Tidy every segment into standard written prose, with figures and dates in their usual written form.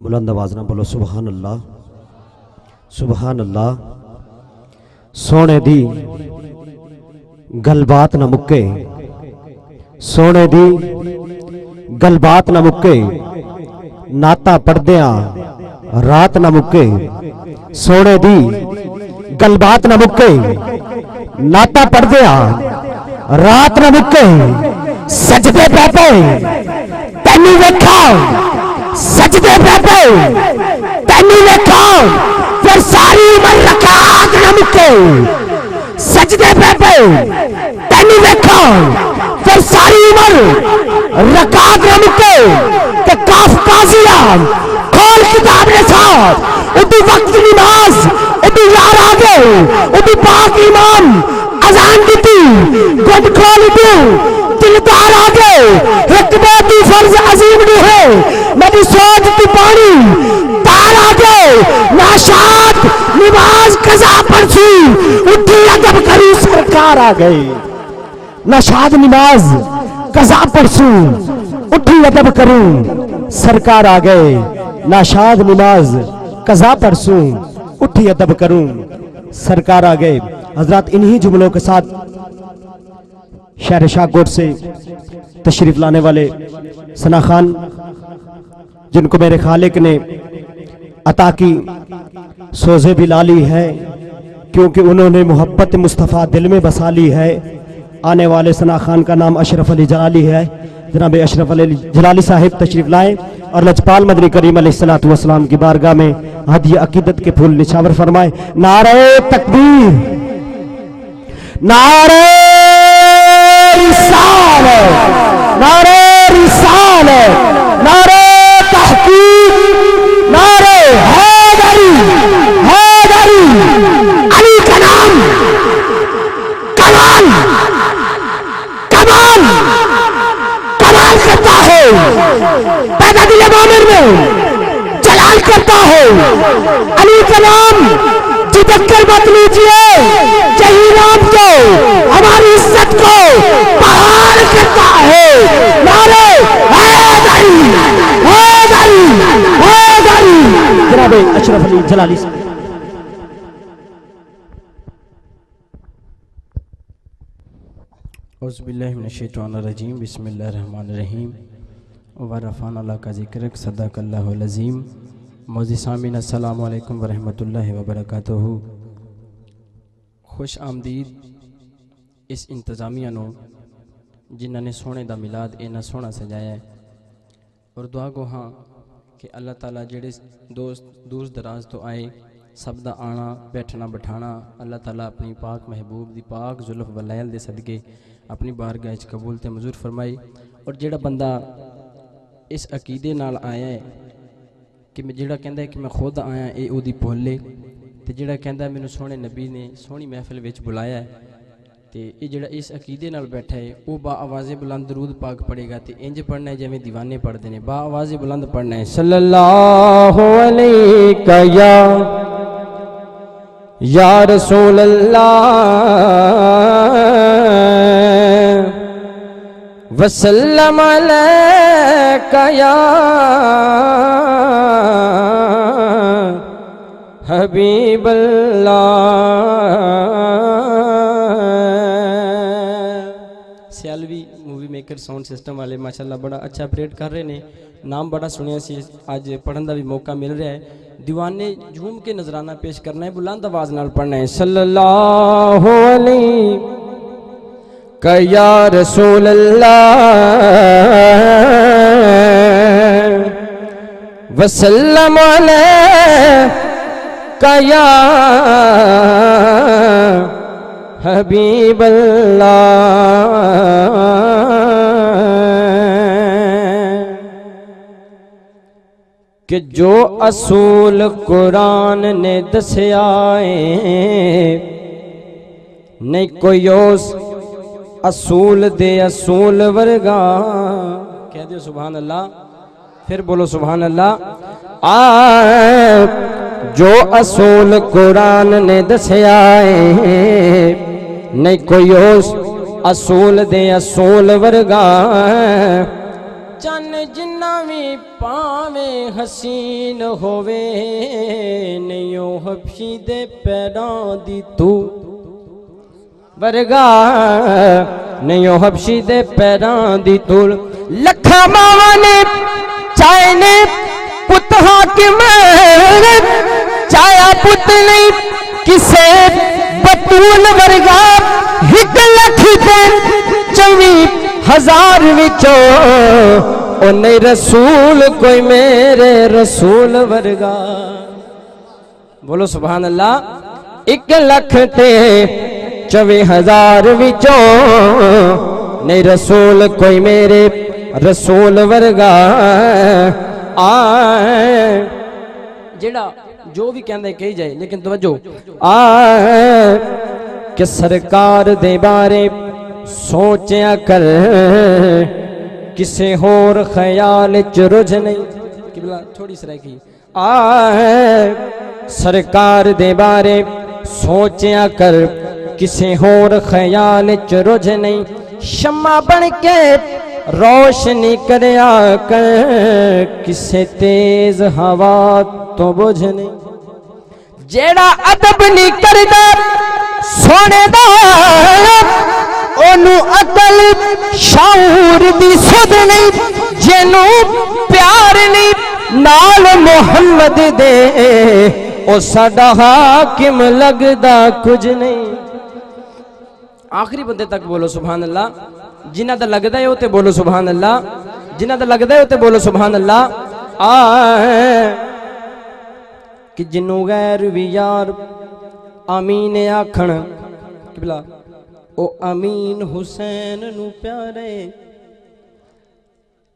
बुलंद आवाज ना बोलो सुभान अल्लाह सुभान अल्लाह। सोने दी गलबात न मुक्के, सोने दी गलबात न मुक्के, नाता पढ़दिया रात न मुक्के। सोने दी गलबात न मुक्के, नाता पढ़दिया रात न मुक्के। सजदे पे तैनू वेखा, सजदे पे तैनू वेखा, फिर सारी उम्र रकात न मुक्के। सजदे पे तैनू वेखा, फिर सारी उम्र रकात न मुक्के। ते काफ काजिया खोल किताब ने साथ उदी वक्त नमाज उदी यार आ गए उदी पाक इमाम अजान दी गुड खोल दू दिलदार आ गए रकबे दी फर्ज अजीम नी है नबी सोच दी पानी तार आ गए नाशाद नमाज कज़ा पढ़ी उठी अदब करी सरकार आ गई। नाशाद नमाज कज़ा पढ़ू उठी अदब करूं सरकार आ गए। नाशाद नमाज कज़ा पढ़ूं उठी अदब करूं सरकार आ गए। हजरत इन्हीं जुमलों के साथ शहर शाहकोट से तशरीफ लाने वाले सना खान, जिनको मेरे खालिक ने अता की सोज़े भी ला ली है क्योंकि उन्होंने मोहब्बत मुस्तफ़ा दिल में बसा ली है। आने वाले सना खान का नाम अशरफ अली जलाली है। जनाब अशरफ अली जलाली साहिब तशरीफ लाएं और लजपाल मदनी करीम अलैहिस्सलातु वस्सलाम की बारगाह में हदिया अकीदत के फूल निछावर फरमाए। नारे तकबीर, नारे रिसालत, नारे रिसालत, नारे तहकीक, नारे हैदरी, हैदरी। अली का नाम कमाल कमाल कमाल करता है, पैदा दिले मोमिन में जलाल करता है। अली का नाम जिक्र मत लीजिए, यही नाम तो हमारी इज्जत को बहाल करता है। नारे हैदरी, हैदरी, हैदरी। जनाब अशरफ अली जलाली औज़ुबिल्लाहिमिनश्शैतानिर्रजीम बिस्मिल्लाहिर्रहमानिर्रहीम व रफ़अना लका ज़िक्रक सदक़ल्लाहुल अज़ीम। मौज़ी सामीन अस्सलामु अलैकुम व रहमतुल्लाहि व बरकातुहू। खुश आमदीद इस इंतज़ामिया नो जिन्होंने सोने दा मिलाद इन्ना सोहना सजाया है और दुआ गो हाँ कि अल्लाह ताला जेड़े दोस्त दूर दराज तो आए सब दा आना बैठना बिठाना अल्लाह ताला अपनी पाक महबूब दी पाक जुल्फ वलैल दे सदके अपनी बारगाह च कबूल ते मंजूर फरमाई। और जेड़ा बंदा इस अकीदे नाल आया है कि मैं जेड़ा कहंदा है कि मैं खुद आया ये ओदी भुल्ले ते जेड़ा कहंदा मैनू सोहने नबी ने सोहनी महफिल विच बुलाया है ते ये जेड़ा इस अकीदे नाल बैठा है वो बा आवाज़े बुलंद दरूद पाक पढ़ेगा ते इंज पढ़ना है जिवें दीवाने पढ़ते हैं। बा आवाज़े बुलंद पढ़ना है सल्लल्लाहु अलैका या रसूल अल्लाह वसल्लम अलैका या हबीब अल्लाह। Sialvi movie maker sound system वाले माशाल्लाह बड़ा अच्छा ऑपरेट कर रहे ने। नाम बड़ा सुनिया सी, आज पढ़न का भी मौका मिल रहा है। दीवाने झूम के नजराना पेश करना है, बुलंद आवाज नाल पढ़ना है सल्लल्लाहु अलैहि या रसूल अल्लाह वसल्लम अलैका या हबीब अल्लाह। कि जो असूल कुरान ने दसिया नहीं कोई उस असूल दे असूल वर्गा। कह दो सुभान अल्लाह, फिर बोलो सुभान अल्लाह। जो असूल कुरान ने दसिया नहीं कोई उस असूल दे असूल वर्गा। चन जिन्ना भी पावे हसीन होवे नहीं ओ हबशी दे पैरां दी तू वर्गा नहीं ओ हबशी दे पैरां दी तूल लखा मावा ने चाहे ने पुत हाकिम चाया पुत नहीं किसे बतूल वर्गा 1 लाख ते 24,000 विचों ओ नहीं रसूल कोई मेरे रसूल वर्गा। बोलो सुभान अल्लाह। 1 लाख ते 24,000 विचों नहीं रसूल कोई मेरे रसूल वर्गा। जेड़ा जो भी कहंदे कही जाए लेकिन तवज्जो कि सरकार दे बारे सोचा कर किसे होर ख्याल च रुझ नहीं किबला थोड़ी सी रह गई सरकार दे बारे सोचा कर किसे होर ख्याल च रुझ नहीं शम्मा बन के रोशनी करया कर किसे तेज हवा तो बुझ नहीं जेड़ा अदब नहीं करदा सोने दा ओनू अकल शऊर दी सुध नहीं जेनू प्यार नहीं नाल मोहम्मद दे ओ साडा हाकिम लगदा कुछ नहीं। आखिरी बंदे तक बोलो सुभान अल्लाह। जिन्हां दा लगदा है ते बोलो सुभान अल्लाह। जिन्हां दा लगदा है ते बोलो सुभान अल्लाह। कि जिन्नू गैर भी यार आमीन आखण किबला ओ अमीन हुसैन नू प्यारे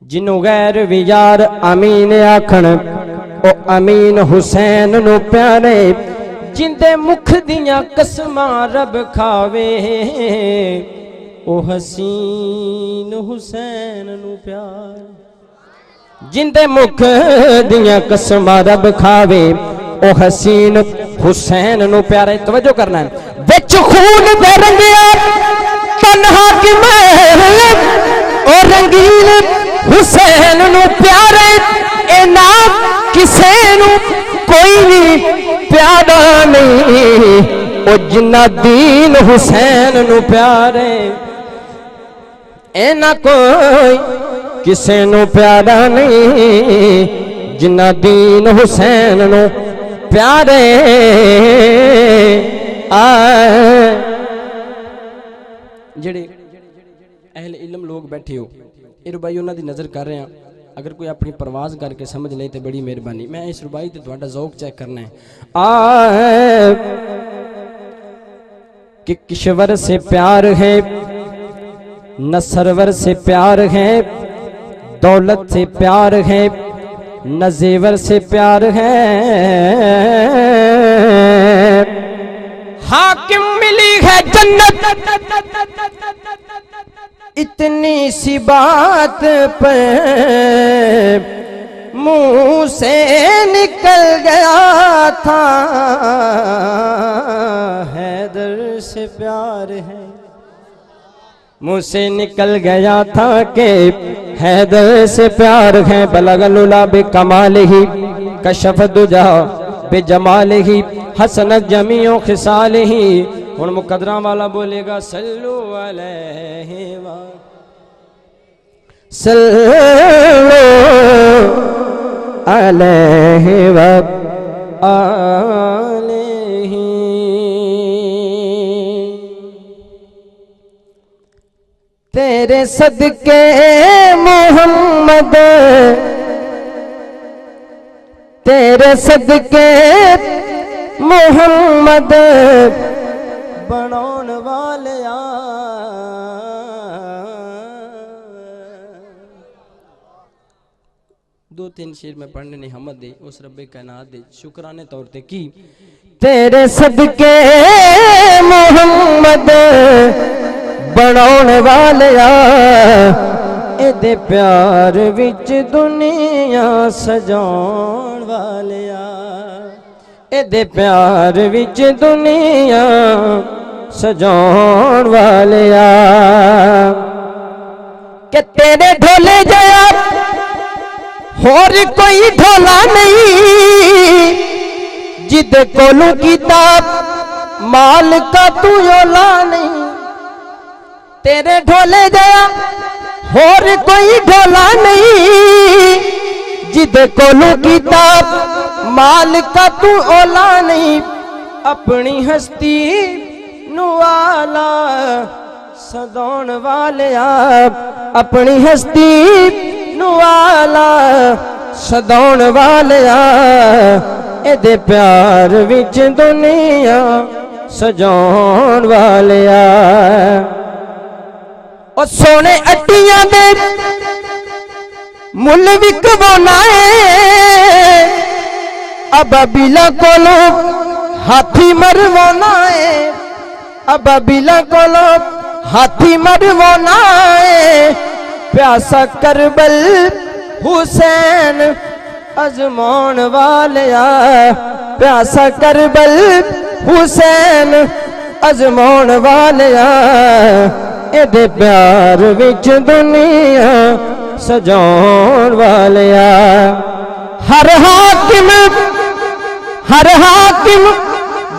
जिन्नू गैर भी यार आमीन आखण ओ अमीन हुसैन नू प्यारे जिंदे मुख दियां कसमां रब खावे ओ हसीन हुसैन नू प्यार जिंदे मुख दियां कसमां रब खावे ओ हसीन हुसैन नू प्यारे। तवज्जो करना है विच खून दे रंगिया तन्हा कि मैं ओ रंगीन हुसैन नू प्यारे ए ना किसे नू कोई नहीं प्यारा नहीं ओ जिन्ना दीन हुसैन नू प्यारे ए ना कोई किसे नू प्यारा नहीं जिन्ना दीन हुसैन नू प्यारे। जेड़े अहले इल्म लोग बैठे हो ये रुबाई उन्हां दी नज़र कर रहे हैं अगर कोई अपनी परवाज करके समझ ले तो बड़ी मेहरबानी। मैं इस रुबाई ते तुहाडा ज़ौक चेक करना है कि किश्वर से प्यार है न सरवर से प्यार है दौलत से प्यार है न जेवर से प्यार है हाकिम मिली है जन्नत इतनी सी बात पर मुंह से निकल गया था हैदर से प्यार है मुंह से निकल गया था कि हैदर से प्यार है बलगलुला बे कमाल ही कशफ दुजा बे जमाल ही हसनत जमीओ खिसाल ही। हुण मुकदरा वाला बोलेगा सल्लु अलैहि व सल्लु अलैहि व आलिही। तेरे सदके मोहम्मद तेरे सदके मोहम्मद बनौन वाले दो तीन शेर में पढ़ने ने हमद दे उस रब्बे कायनात दे शुक्राने तौर ते की तेरे सदके मोहम्मद बनाने वाले एदे प्यार विच दुनिया सजाउण वाले एदे प्यार विच दुनिया सजाउण वाले के तेरे ढोले जया होर कोई ढोला नहीं जिद कोलू किताब माल का तू ओला नहीं। तेरे ढोले जया होर कोई ढोला नहीं जिद कोलू किताब माल का तू ओला नहीं। अपनी हस्ती नुआला सदाउण वालिया अपनी हस्ती नुआला सदाउण वालिया एदे प्यार विच दुनिया सजाउण वालिया। ओ सोने अट्टियां दे मुल विकवाना है अबा बिला कोलो हाथी मरवाना है अबा बिला कोलो हाथी मरवाना है। प्यासा करबल हुसैन अजमाउण वालिया प्यासा करबल हुसैन अजमाउण वालिया एदे प्यार विच दुनिया सजाउण वालिया। हर हाकिम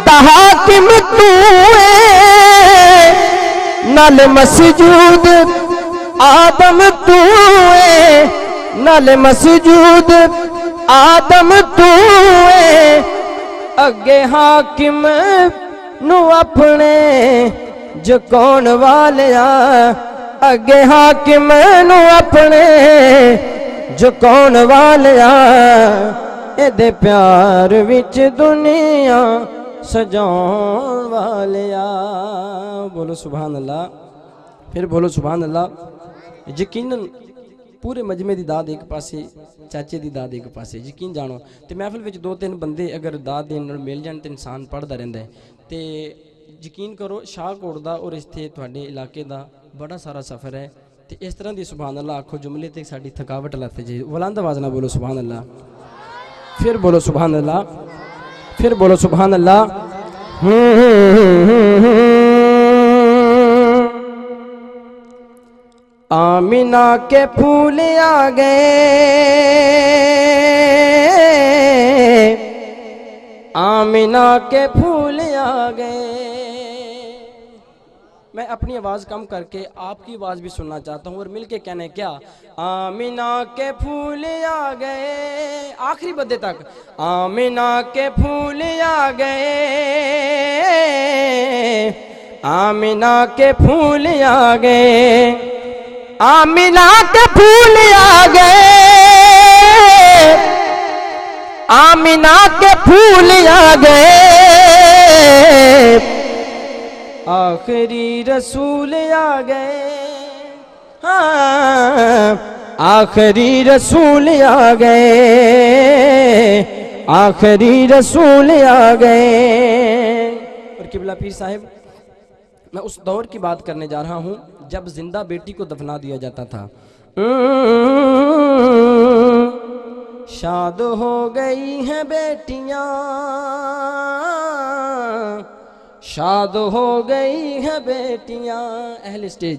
दा हाकिम तू है नल मसजूद आदम तू है नल मसजूद आदम तू है। अगे हाकिम नू अपने झुकाउण वालिया अगे हाकिम नू अपने झुकाउण वालिया एदे प्यार विच दुनिया सजाउण वालिया। बोलो सुभान अल्लाह, फिर बोलो सुभान अल्लाह। यकीनन पूरे मजमे की दाद एक पासे चाचे की दाद एक पासे यकीन जानो तो महफिल में दो तीन बंदे अगर दाद देने मिल जाए तो इंसान पढ़ता रहिंदा है। तो यकीन करो शाहकोट का और इत्थे तुहाडे इलाके का बड़ा सारा सफ़र है। तो इस तरह की सुभान अल्लाह आखो जुमले तो साडी थकावट लथ जाए। बुलंद आवाज़ ना बोलो सुभान अल्लाह, फिर बोलो सुभान अल्लाह, फिर बोलो सुभान अल्लाह। आमिना के फूल आ गए आमिना के फूल आ गए। मैं अपनी आवाज़ कम करके आपकी आवाज़ भी सुनना चाहता हूँ और मिलके कहने क्या आमिना के फूल आ गए आखिरी बदे तक। आमिना के फूल आ गए आमिना के फूल आ गए आमिना के फूल आ गए आमिना के फूल आ गए। आखिरी रसूल आ गए हाँ आखिरी रसूल आ गए आखिरी रसूल आ गए। और किबला पीर साहिब मैं उस दौर की बात करने जा रहा हूँ जब जिंदा बेटी को दफना दिया जाता था। शाद हो गई हैं बेटियां शाद हो गई हैं बेटियां अहले स्टेज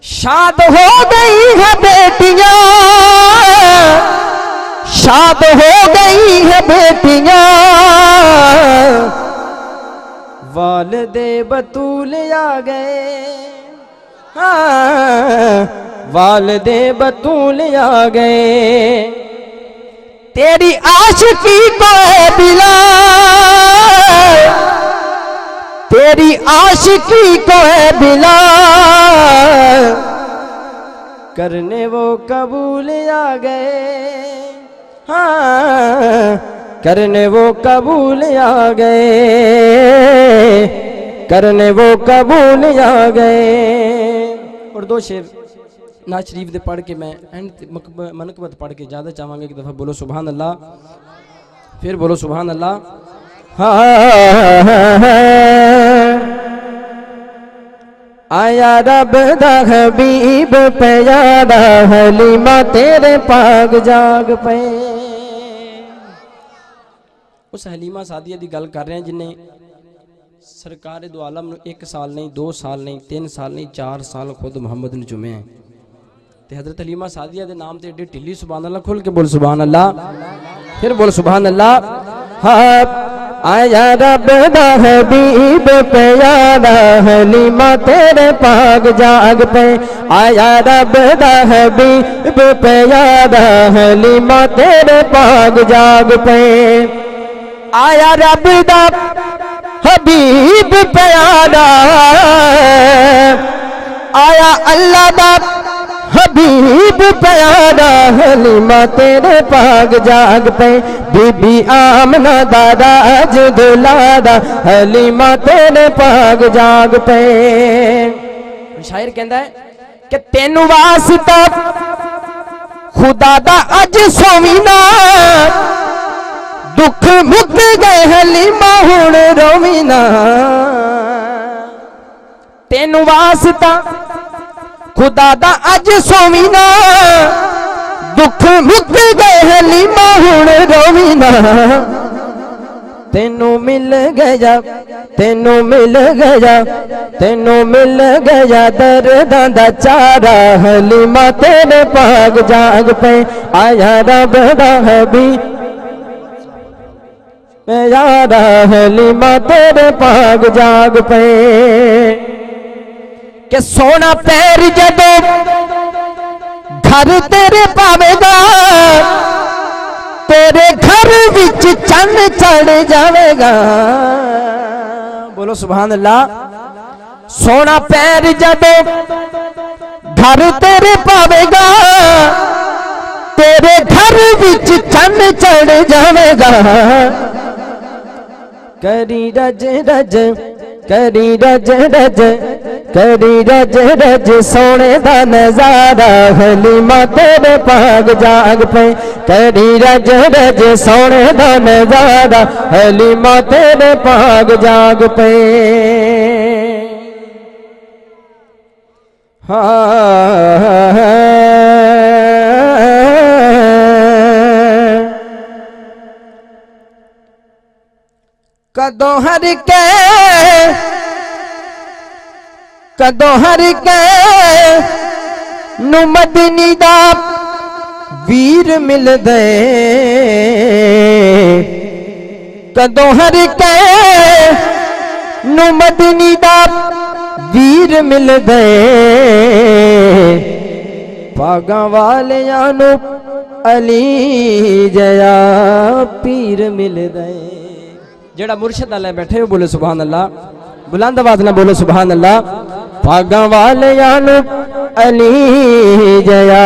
शाद हो गई हैं बेटियां शाद हो गई हैं बेटियां। वालिदे बतूल आ गए हाँ वालिदे बतूल आ गए। तेरी आशिकी को बिलाल तेरी आशिकी को है बिलाल करने वो कबूल आ गए हाँ करने वो कबूल आ गए करने वो कबूल आ गए। और दो शेर नाज शरीफ दे पढ़ के मैं एंड मनकबत पढ़ के ज़्यादा चाहूँगा एक दफ़ा बोलो सुभान अल्लाह, फिर बोलो सुभान अल्लाह। आया रब दा हबीब पे यादा हलीमा तेरे पाग जाग पे। उस हलीमा सादिया की गल कर रहे हैं जिन्हें सरकार दो आलम 1 साल नहीं 2 साल नहीं 3 साल नहीं 4 साल खुद मुहम्मद ने चुमे हैं। ते हजरत हलीमा सादिया दे नाम ते एडी ढिल्ली सुभान अल्लाह खुल के बोल सुभान अल्लाह फिर बोल सुभान अल्लाह। हाँ आया रब दा हबीब प्यारा हलीमा तेरे पाग जाग पे आया रब दा हबीब प्यारा हलीमा तेरे पाग जाग पे आया रब दा हबीब प्यारा आया अल्लाह दा हबीब प्यारा हलीमा तेरे पाग जाग पे बीबी आमना दादा अज दुलारा हलीमा तेरे पाग जाग पे। शायर कहता है कि तेनू वास्ता खुदा दा अज सोवीना दुख मुक गए हलीमा हुण रोवीना तेनू वास्ता खुदा दा अज सोवीना दुख मुक गए हलीमा हुण रोवीना तेनू मिल गया तेनू मिल गया तेनू मिल गया दर्दां दा चारा हलीमा तेरे पाग जाग पे आया रब दा हबीब यारा हलीमा तेरे पाग जाग पे कि सोना पैर जदों घर तेरे पावेगा तेरे घर विच चंद चढ़ जावेगा। बोलो सुभान अल्लाह। सोना पैर जदों घर तेरे पावेगा तेरे घर विच चंद चढ़ जावेगा। करी रज रज करी रज रज करी रज रज सोने दा नजारा हलीमा तेरे पाग जाग पे करी रज रज सोने दा नजारा हलीमा तेरे पाग जाग पे। कदों हर के नु मदनी दा वीर मिल दे कदों हर के नु मदनी दा वीर मिल दे पागां वालियां नु अली जया पीर मिल दे। जेड़ा मुर्शिद अल्लाह बैठे हो बोले सुभान अल्लाह बुलंद आवाज ना बोलो सुभान अल्लाह। पागां वालियां नु अली जया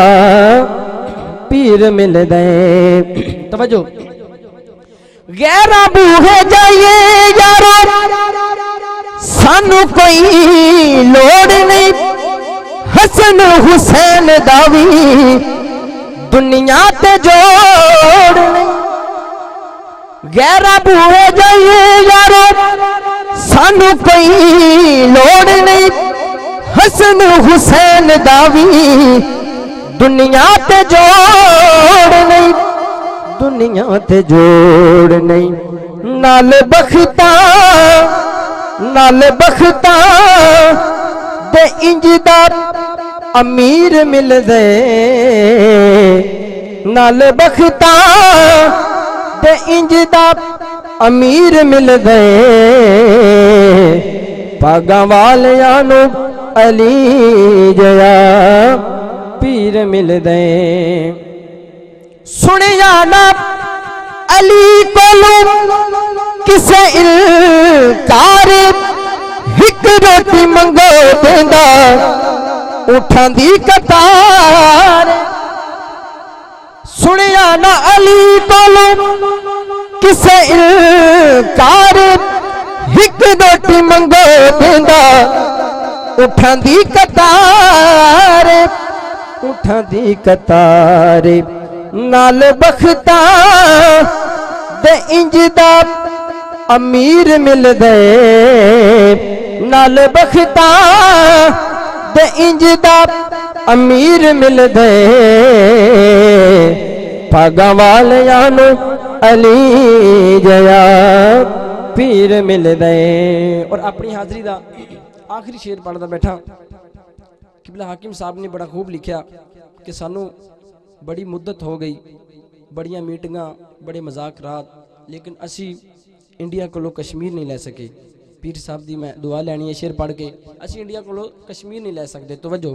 पीर मिल दे। तवज्जो गैरा बूहे जाइए यारो सानू कोई लोड़ नहीं हसन हुसैन दावी दुनिया ते जोड़ नहीं। गैरा बूहे जाइए यारो सानू कोई लोड़ नहीं हसन हुसैन दावी दुनिया ते जोड़ नहीं दुनिया ते जोड़ नहीं। नाल बख्ता दे इंजदा अमीर मिल दे नाल बख्ता दे इंजदा अमीर मिल दे पागां वालियां नु अली जया पीर मिल दे। सुनिया ना अली कोलों किसे इनकार हिक रोटी मंगो देंदा उठां दी कतार। सुनिया ना अली कोलों किसे इनकार हिक रोटी मंगो देंदा उठां दी कतार उठां दी कतार। नाल बख्ता दे इंजदा अमीर मिल दे नाल बख्ता दे इंजदा अमीर मिल दे पागां वालियां नु अली जया पीर मिल दे। और अपनी हाजरी दा आखिरी शेर पढ़दा बैठा किबला हाकिम साहब ने बड़ा खूब लिखा कि सानू बड़ी मुद्दत हो गई, बड़ियां मीटिंगां, बड़े मजाकरात, लेकिन असी इंडिया को कश्मीर नहीं लै सके। पीर साहब दी मैं दुआ लैनी है शेर पढ़ के, असी इंडिया को कश्मीर नहीं लै सकते। तवज्जो।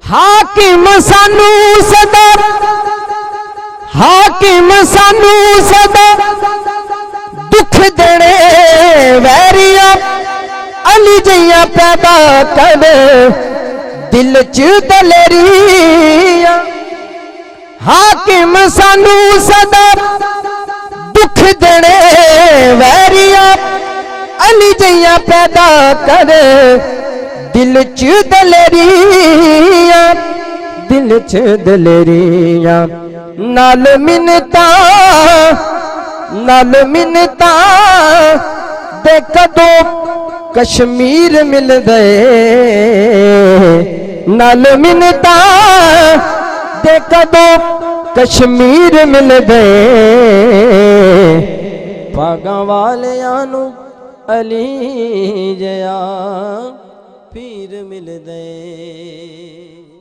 हाकिम सानू सदा, हाकिम सानू सदा दुख देने वैरिया, अली जियां पैदा कर दिल च दलेरिया। हाकिम सानू सदा दुख देने वैरिया, अली जियां पैदा कर दिल च दलेरिया, दिल च दलेरिया। नाल मिन्नता, नाल मिन्नता दे कदों कश्मीर मिल गए, नाल मिन्नता दे कदों कश्मीर मिल गए। पागां वालियां नू अली जया पीर मिल गए।